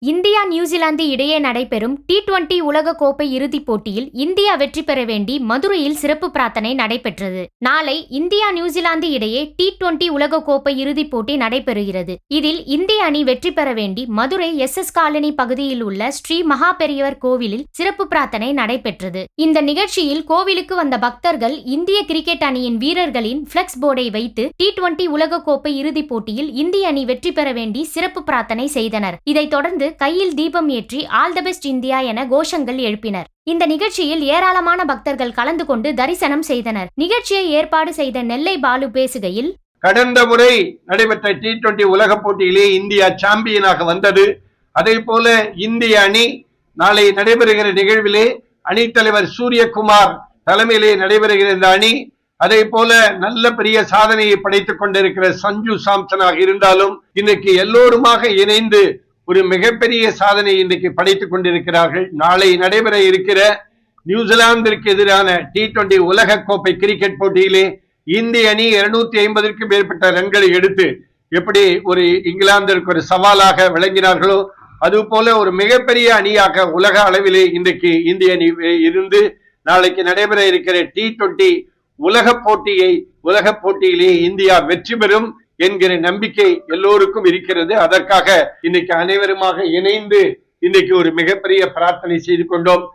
India New Zealand இடையே நடைபெறும் T20 உலக கோப்பை இறுதிப் போட்டியில் இந்தியா வெற்றி பெற வேண்டி மதுரையில் சிறப்பு பிரார்த்தனை நடைபெற்றது. நாளை இந்தியா நியூசிலாந்து இடையே T20 உலக கோப்பை இறுதிப் போட்டி நடைபெறுகிறது. இதில் இந்திய அணி வெற்றி பெற வேண்டி மதுரை SS காலனி பகுதியில் உள்ள ஸ்ரீ மகா பெரியவர் கோவிலில் சிறப்பு பிரார்த்தனை நடைபெற்றது. இந்த நிகழ்ச்சியில் கோவிலுக்கு வந்த பக்தர்கள் இந்திய கிரிக்கெட் அணியின் வீரர்களின் பிளெக்ஸ் போர்டை வைத்து T20 உலக கோப்பை இறுதிப் போட்டியில் இந்திய அணி வெற்றி பெற வேண்டி சிறப்பு பிரார்த்தனை செய்தனர். இதைத் தொடர்ந்து கையில் தீபம் ஏற்றி ஆல் தி பெஸ்ட் இந்தியா என கோஷங்கள் எழுப்பினர். இந்த நிகழ்ச்சியில் ஏராளமான பக்தர்கள் கலந்து கொண்டு தரிசனம் செய்தனர். நிகழ்ச்சியை ஏற்பாடு செய்த நெல்லை பாலு பேசுகையில், கடந்த முறை நடைபெற்ற T20 உலக போட்டியிலே இந்தியா சாம்பியனாக வந்தது. அதே போல இந்திய அணி நாளை நடைபெறுகிற நிகழ்விலே அணித்தலைவர் சூரியகுமார் தலைமையிலே நடைபெறுகிற இந்த அணி, அதே போல நல்ல பெரிய சாதனையை படைத்துக் கொண்டிருக்கிற சஞ்சு சாம்சனாக இருந்தாலும் இன்றைக்கு எல்லோருமாக இணைந்து ஒரு மிகப்பெரிய சாதனை இன்றைக்கு படைத்துக் கொண்டிருக்கிறார்கள். நாளை நடைபெற இருக்கிற நியூசிலாந்திற்கு எதிரான T20 உலக கோப்பை கிரிக்கெட் போட்டியிலே இந்திய அணி 250க்கும் மேற்பட்ட ரன்களை எடுத்து எப்படி ஒரு இங்கிலாந்திற்கு ஒரு சவாலாக விளங்கினார்களோ அதுபோல ஒரு மிகப்பெரிய அணியாக உலக அளவிலே இன்றைக்கு இந்திய அணி இருந்து நாளைக்கு நடைபெற இருக்கிற T20 உலக போட்டியிலே இந்தியா வெற்றி பெறும் என்கிற நம்பிக்கை எல்லோருக்கும் இருக்கிறது. அதற்காக இன்னைக்கு அனைவருமாக இணைந்து இன்னைக்கு ஒரு மிகப்பெரிய பிரார்த்தனை செய்து கொண்டோம்.